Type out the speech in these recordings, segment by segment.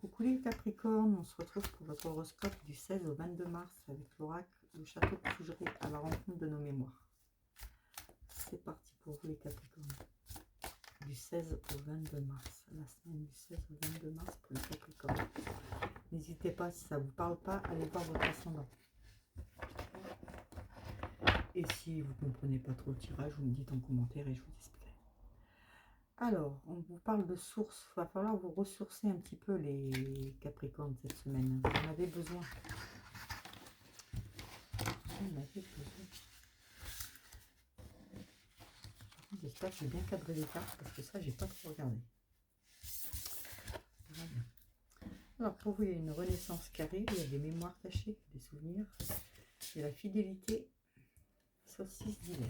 Coucou les Capricornes, on se retrouve pour votre horoscope du 16 au 22 mars avec l'oracle du château de Fougeray à la rencontre de nos mémoires. C'est parti pour vous les Capricornes. Du 16 au 22 mars, la semaine du 16 au 22 mars pour les Capricornes. N'hésitez pas, si ça ne vous parle pas, allez voir votre ascendant. Et si vous ne comprenez pas trop le tirage, vous me dites en commentaire et je vous explique. Alors, on vous parle de sources. Il va falloir vous ressourcer un petit peu les Capricornes cette semaine. Vous en avez besoin. J'espère que j'ai bien cadré les cartes parce que ça, j'ai pas trop regardé. Voilà. Alors, pour vous, il y a une renaissance qui arrive. Il y a des mémoires cachées, des souvenirs. Il y a la fidélité, solstice d'hiver.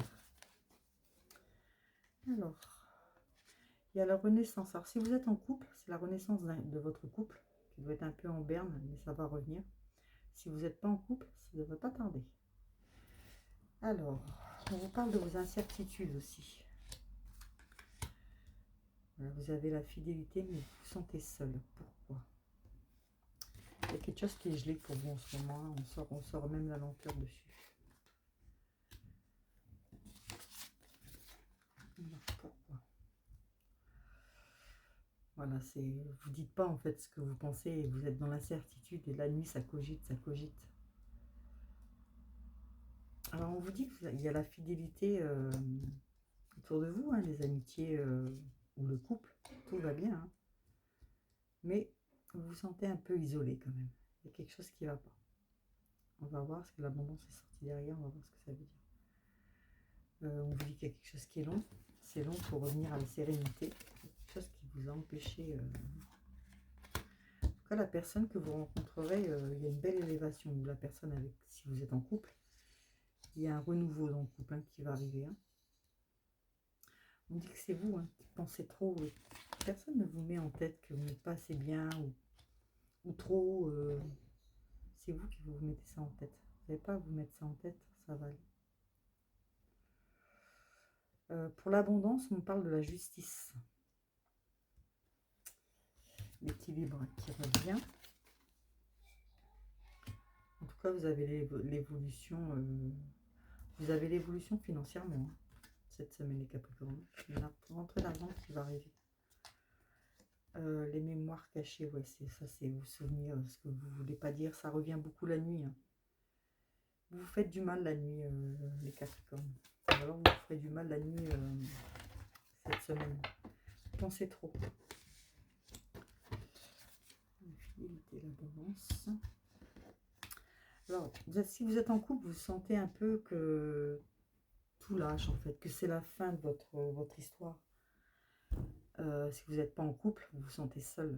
Alors, il y a la renaissance. Alors, si vous êtes en couple, c'est la renaissance de votre couple qui doit être un peu en berne, mais ça va revenir. Si vous n'êtes pas en couple, ça ne devrait pas tarder. Alors, on vous parle de vos incertitudes aussi. Voilà, vous avez la fidélité, mais vous vous sentez seul. Pourquoi? Il y a quelque chose qui est gelé pour vous en ce moment. On sort même la lenteur dessus. Alors, pourquoi? Voilà, vous ne dites pas en fait ce que vous pensez et vous êtes dans l'incertitude et la nuit ça cogite, ça cogite. Alors on vous dit qu'il y a la fidélité autour de vous, hein, les amitiés ou le couple, tout va bien. Hein. Mais vous vous sentez un peu isolé quand même. Il y a quelque chose qui ne va pas. On va voir ce que l'abondance est sortie derrière, on va voir ce que ça veut dire. On vous dit qu'il y a quelque chose qui est long. C'est long pour revenir à la sérénité. Quelque chose qui vous a empêché. En tout cas, la personne que vous rencontrerez, il y a une belle élévation. Ou la personne avec, si vous êtes en couple, il y a un renouveau dans le couple hein, qui va arriver. Hein. On dit que c'est vous hein, qui pensez trop. Personne ne vous met en tête que vous n'êtes pas assez bien ou trop. C'est vous qui vous mettez ça en tête. Vous n'avez pas à vous mettre ça en tête, ça va aller. Pour l'abondance, on parle de la justice. L'équilibre qui revient. En tout cas, vous avez l'évolution. Vous avez l'évolution financièrement hein, cette semaine, les Capricornes. Il y a une rentrée d'argent qui va arriver. Les mémoires cachées, ouais, c'est ça, c'est vos souvenirs, ce que vous ne voulez pas dire, ça revient beaucoup la nuit. Hein. Vous vous faites du mal la nuit, les Capricornes. Alors vous ferez du mal la nuit cette semaine. Vous pensez trop. La fidélité, l'abondance. Alors, si vous êtes en couple, vous sentez un peu que tout lâche en fait, que c'est la fin de votre histoire. Si vous n'êtes pas en couple, vous vous sentez seul.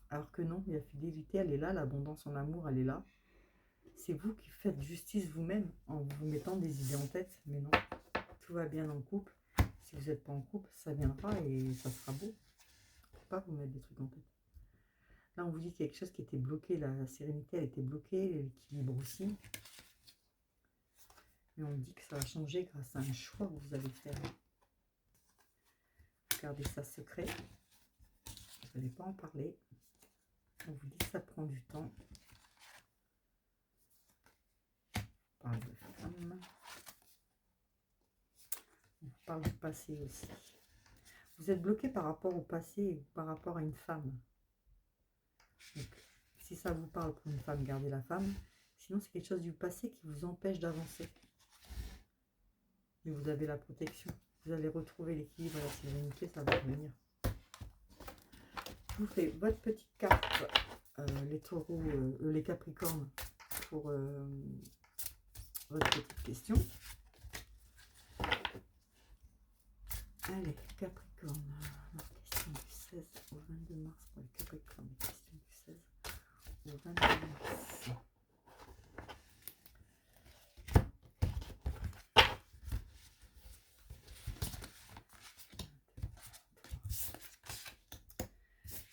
Alors que non, la fidélité, elle est là, l'abondance en amour, elle est là. C'est vous qui faites justice vous-même en vous mettant des idées en tête. Mais non, tout va bien dans le couple. Si vous n'êtes pas en couple, ça viendra et ça sera beau. Il ne faut pas vous mettre des trucs en tête. Là, on vous dit quelque chose qui était bloqué. La sérénité, elle était bloquée. L'équilibre aussi. Mais on dit que ça va changer grâce à un choix que vous allez faire. Gardez ça secret. Vous n'allez pas en parler. On vous dit que ça prend du temps. On parle de femme. On parle du passé aussi. Vous êtes bloqué par rapport au passé ou par rapport à une femme. Donc, si ça vous parle pour une femme, gardez la femme. Sinon, c'est quelque chose du passé qui vous empêche d'avancer. Mais vous avez la protection. Vous allez retrouver l'équilibre et la sérénité, ça va revenir. Je vous fais votre petite carte, les taureaux, les capricornes, pour votre petite question. Allez, Capricorne, la question du 16 au 22 mars pour les Capricornes. La question du 16 au 22 mars.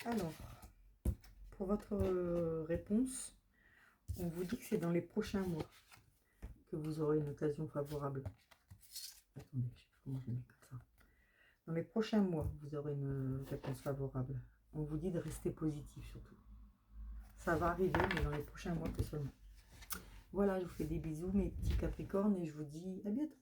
Alors, pour votre réponse, on vous dit que c'est dans les prochains mois que vous aurez une occasion favorable. Attendez, je sais pas comment je vais mettre ça. Dans les prochains mois, vous aurez une réponse favorable. On vous dit de rester positif surtout. Ça va arriver, mais dans les prochains mois que seulement. Voilà, je vous fais des bisous, mes petits Capricornes, et je vous dis à bientôt.